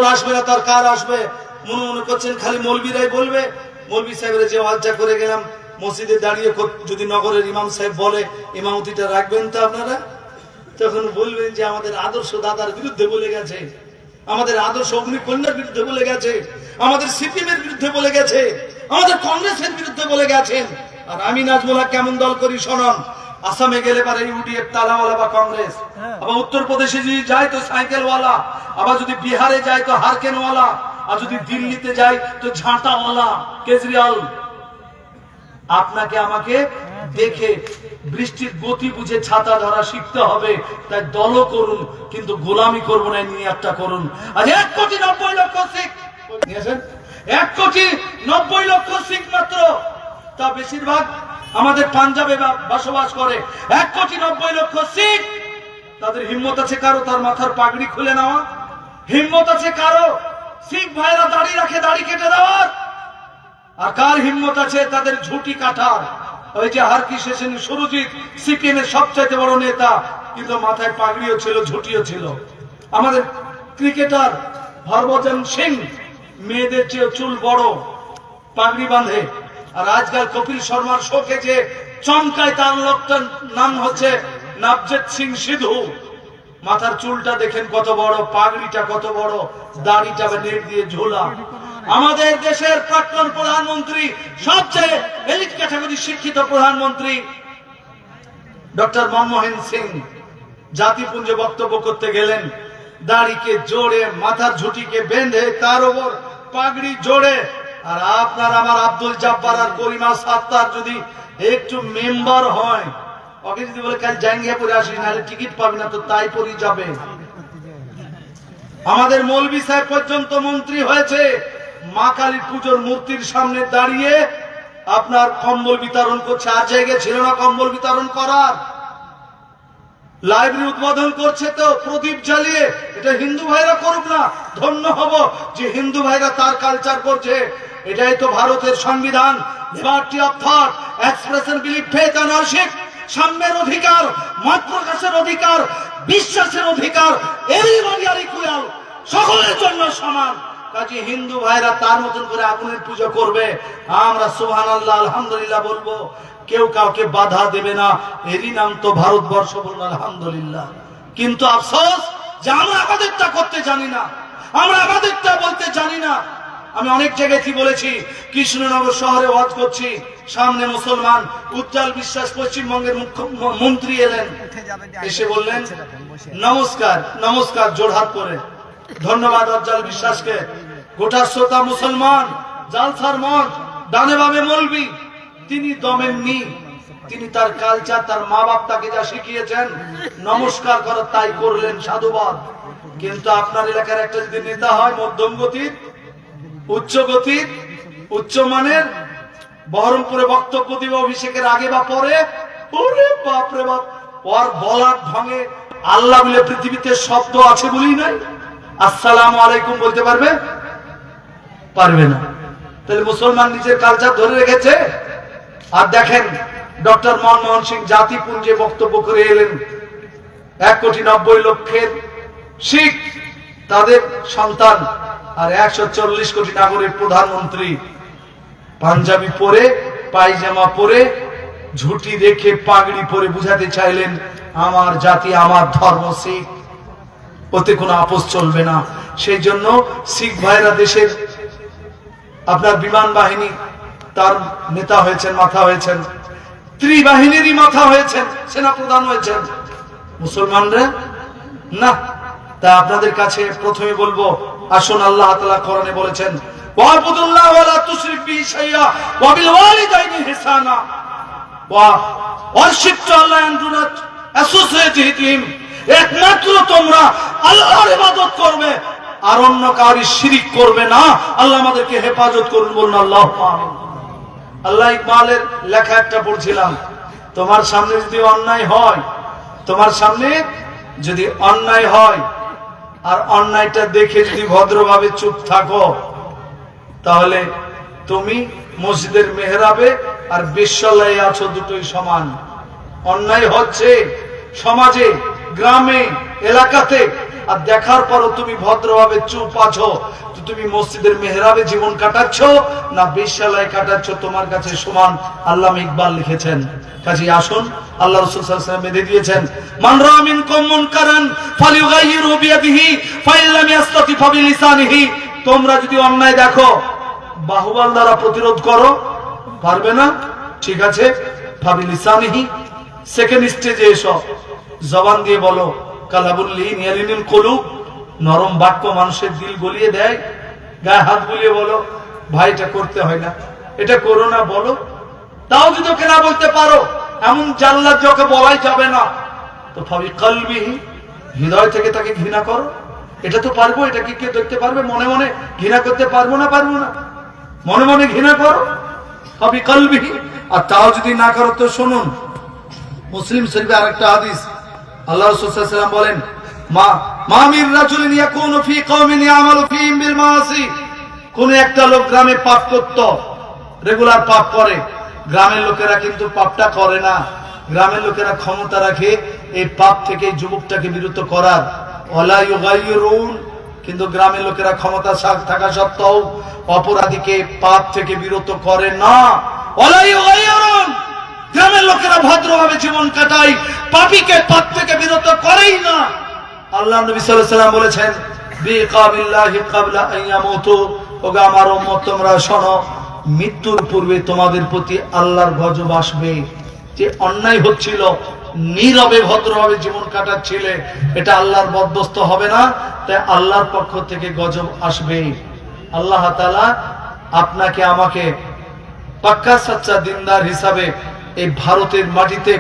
উত্তর আসবে না, তার কার আসবে? মনে মনে করছেন খালি মৌলবীরাই বলবে। মৌলবী সাহেবের যে ওয়াজটা করে গেলাম, মসজিদে দাঁড়িয়ে যদি নগরের ইমাম সাহেব বলে ইমামতিটা রাখবেন তো আপনারা? তখন বলবেন যে আমাদের আদর্শ দাদার বিরুদ্ধে বলে গেছে, আমাদের আদর্শ অগ্নিকন্যার বিরুদ্ধে বলে গেছে, আমাদের সিপিএমের বিরুদ্ধে বলে গেছে, আমাদের কংগ্রেসের বিরুদ্ধে বলে গেছেন। আর আমি নাজমুল হক কেমন দল করি শোনন। আসামে গেলে পারে ইউডিএফ তালাওয়ালা বা কংগ্রেস, আবার উত্তরপ্রদেশে যদি যায় তো সাইকেলওয়ালা, আবার যদি বিহারে যায় তো হারকেনওয়ালা, আর যদি দিল্লিতে যায় তো ঝাঁটাওয়ালা কেজরিওয়াল। আপনাকে আমাকে দেখে বৃষ্টির গতি বুঝে ছাতা ধরা শিখতে হবে। তাই দল করুন, কিন্তু গোলামি করবো না, নিয়াতটা করুন। আর 1,90,00,000 শিখ নিয়েছেন, 1,90,00,000 শিখ মাত্র, তা বেশিরভাগ আমাদের পাঞ্জাবে বসবাস করে। 1,90,00,000 শিখ, তাদের হিম্মত আছে কারো তার মাথার পাগড়ি খুলে নেওয়া? হিম্মত আছে কারো শিখ ভাইরা দাড়ি রাখে দাড়ি কেটে দেওয়ার? আর কার হিম্মত আছে তাদের ঝুটি কাটার? ওই যে হারকি শেষেন সুরজিৎ সিপিএমের সবচাইতে বড় নেতা, কিন্তু মাথায় পাগড়িও ছিল, ঝুটিও ছিল। আমাদের ক্রিকেটার হরভজন সিং মেয়েদের চেয়ে চুল বড়, পাগড়ি বাঁধে। আর আজকাল কপিল শর্মার শোকে যে চমকায়, তার লোকটার নাম হচ্ছে নবজিৎ সিং সিধু। মাথার চুলটা দেখেন কত বড়, পাগড়িটা কত বড়, দাড়িটা নেট দিয়ে ঝোলা। আমাদের দেশের প্রাক্তন প্রধানমন্ত্রী, সবচেয়ে এলিট ক্যাটাগরি শিক্ষিত প্রধানমন্ত্রী ডক্টর মনমোহন সিং জাতিপুঞ্জে বক্তব্য করতে গেলেন, দাড়িকে জোড়ে, মাথার ঝুঁটিকে বেঁধে, তার উপর পাগড়ি জোড়ে। আর আপনার আমার আব্দুল জব্বার আর করিমা সাত্তার যদি একটু মেম্বার হয়, ওকে যদি বলে কাল জাঙ্গিয়া পরে আসিস, নাহলে টিকিট পাবি না, তো তাই পরেই যাবে। আমাদের মৌলভী সাহেব পর্যন্ত মন্ত্রী হয়েছে, মা কালী পুজোর মূর্তির সামনে দাঁড়িয়ে আপনার কম্বল বিতরণ করছে। আর জায়গায় ছিল না কম্বল বিতরণ করার। লাইব্রেরি উদ্বোধন করছে তো প্রদীপ জ্বালিয়ে। এটা হিন্দু ভাইরা করুক না, ধন্য হব যে হিন্দু ভাইরা তার কালচার করছে। এটাই তো ভারতের সংবিধান, liberty of thought, expression, belief, faith and worship, সাম্যের অধিকার, মত প্রকাশের অধিকার, বিশ্বাসের অধিকার, এভরিবডি আর ইকুয়াল, সকলের জন্য সমান। কাজে হিন্দু ভাইরা তার মতন করে আগুনের পুজো করবে, আমরা সুবহানাল্লাহ আলহামদুলিল্লাহ বলবো, কেউ কাউকে বাধা দেবে না। এরই নাম তো ভারতবর্ষ, বলুন আলহামদুলিল্লাহ। কিন্তু আফসোস যে আমরা আমাদেরটা করতে জানি না, আমরা আমাদেরটা বলতে জানি না। আমি অনেক জায়গায় বলেছি, কৃষ্ণনগর শহরে ওয়াজ করছি, সামনে মুসলমান উজ্জ্বল বিশ্বাস পশ্চিমবঙ্গের মুখ্যমন্ত্রী এলেন, এসে বললেন নমস্কার, নমস্কার জোড়হাত করে ধন্যবাদ উজ্জ্বল বিশ্বাসকে। গোটা শ্রোতা মুসলমান, জালসার মঞ্চ, ডানে বামে মৌলবী, তিনি দমেননি। তিনি তার কালচার, তার মা বাপ তাকে যা শিখিয়েছেন নমস্কার করার, তাই করলেন, সাধুবাদ। কিন্তু আপনার এলাকার একটা যদি নেতা হয় মধ্যম গতির, উচ্চ গতির, উচ্চ মানের, বহরমপুরে বক্তব্য দিবে অভিষেকের আগে বা পরে, ওরে বাপ রে বাপ, ওর বলার ঢঙে আল্লাহ বলে পৃথিবীতে শব্দ আছে বলেই নাই, আসসালামু আলাইকুম বলতে পারবে? পারবে না। তাহলে মুসলমান নিজের কালচার ধরে রেখেছে। আর দেখেন ডক্টর মনমোহন সিং জাতিপুঞ্জে বক্তব্য করে এলেন, 1,90,00,000 শিখ, তাদের সন্তান, আর 140 কোটি নাগরিক প্রধানমন্ত্রী পাঞ্জাবি পরে, পায়জামা পরে, ঝুটি রেখে, পাগড়ি পরে বুঝাতে চাইলেন আমার জাতি, আমার ধর্ম শিখ, ওতে কোনো আপোষ চলবে না। সেই জন্য শিখ ভাইরা দেশের আপনার বিমান বাহিনী, তার নেতা হয়েছেন, মাথা হয়েছেন, ত্রিবাহিনীরই মাথা হয়েছেন, সেনা প্রধান হয়েছেন। মুসলমানরা না। তা আপনাদের কাছে প্রথমে বলবো, আসুন, আল্লাহ তাআলা কোরআনে বলেছেন ওয়াবুদুল্লাহ ওয়ালা তুশরিক বিহি শাইআ ওয়া বিল ওয়ালিদাইনি ইহসানা, worship to Allah and do not associate with him. একমাত্র তোমরা আল্লাহর ইবাদত করবে, আর অন্য কারো শিরিক করবে না। আল্লাহ আমাদেরকে হেফাজত করুন, বলুন আল্লাহ আমিন। আল্লাহ ইকবালের লেখা একটা পড়ছিলাম, তোমার সামনে যদি অন্যায় হয়, তোমার সামনে যদি অন্যায় হয়, আর অন্যায়টা দেখে যদি ভদ্রভাবে চুপ থাকো, তাহলে তুমি মসজিদের মেহরাবে আর বিশ্বলয়ে আছো, দুটোই সমান। অন্যায় হচ্ছে সমাজে, গ্রামে, এলাকাতে, আর দেখার পরও তুমি ভদ্রভাবে চুপ আছো, তো তুমি মসজিদের মেহরাবে জীবন কাটাচ্ছ না বেশ্যালয়ে কাটাচ্ছ, তোমার কাছে সমান। আল্লামা ইকবাল লিখেছেন। কাজে আসুন, আল্লাহ রাসূল সাল্লাল্লাহু আলাইহি ওয়াসাল্লাম বেঁধে দিয়েছেন, মান রাআ মিনকুম মুনকারান ফালিয়ুগাইয়িরহু বিয়াদিহি ফাইন লাম ইয়াস্তাতি ফাবিলিসানিহি। তোমরা যদি অন্যায় দেখো বাহুবল দ্বারা প্রতিরোধ করো, পারবে না, ঠিক আছে, ফাবিলিসানিহি। সেকেন্ড স্টেজে এসো, জবান দিয়ে বলো, কালাবুল লিন ইয়ালিনুল কুলুব, নরম বাক্য মানুষের দিল গলিয়ে দেয়। গায়ে হাত বুলিয়ে বলো, ভাই এটা করতে হয় না, এটা করো না, বলো। তাও যদি ওকে না বলতে পারো, এমন জাল্লাদ যাকে বলাই যাবে না, তো ফাবি কলবিহি, হৃদয় থেকে তাকে ঘৃণা করো। এটা তো পারবো, এটা কি কেউ দেখতে পারবে? মনে মনে ঘৃণা করতে পারবো না, পারবো না, মনে মনে ঘৃণা করো, ফাবি কলবিহি। আর তাও যদি না করো তো শুনুন, মুসলিম শরীফে আরেকটা হাদিস, আল্লাহ রাসূল সাল্লাল্লাহু আলাইহি ওয়াসাল্লাম বলেন, মা মির রাজুলিন ইয়াকুনু ফি কওমিন ইয়ামালু ফীহিম বিল মাআসি। কোন একটা লোক গ্রামে পাপ করত, রেগুলার পাপ করে, গ্রামের লোকেরা কিন্তু পাপটা করে না। গ্রামের লোকেরা ক্ষমতা রাখে এই পাপ থেকে যুবকটাকে বিরত করার। ওয়ালা ইউগাইয়িরুন, কিন্তু গ্রামের লোকেরা ক্ষমতা থাকা সত্ত্বেও অপরাধীকে পাপ থেকে বিরত করে না। ওয়ালা ইউগাইয়িরুন, গ্রামের লোকেরা ভদ্রভাবে জীবন কাটায়, পাপীকে পাপ থেকে বিরত করেই না। আল্লাহ নবী সাল্লাল্লাহু আলাইহি ওয়াসাল্লাম বলেছেন, বিকাবিল্লাহি ক্বাবলা আন ইয়ামুতু, ওগো আমার উম্মত তোমরা শোনো, মৃত্যুর পূর্বে তোমাদের প্রতি আল্লাহর গজব আসবে। যে অন্যায় হচ্ছিল, নীরবে ভদ্রভাবে জীবন কাটাচ্ছিলে, এটা আল্লাহর বরদস্ত হবে না, তাই আল্লাহর পক্ষ থেকে গজব আসবে। আল্লাহ তাআলা আপনাকে আমাকে পাক্কা সচ্চা দিনদার হিসাবে এই ভারতের মাটিতে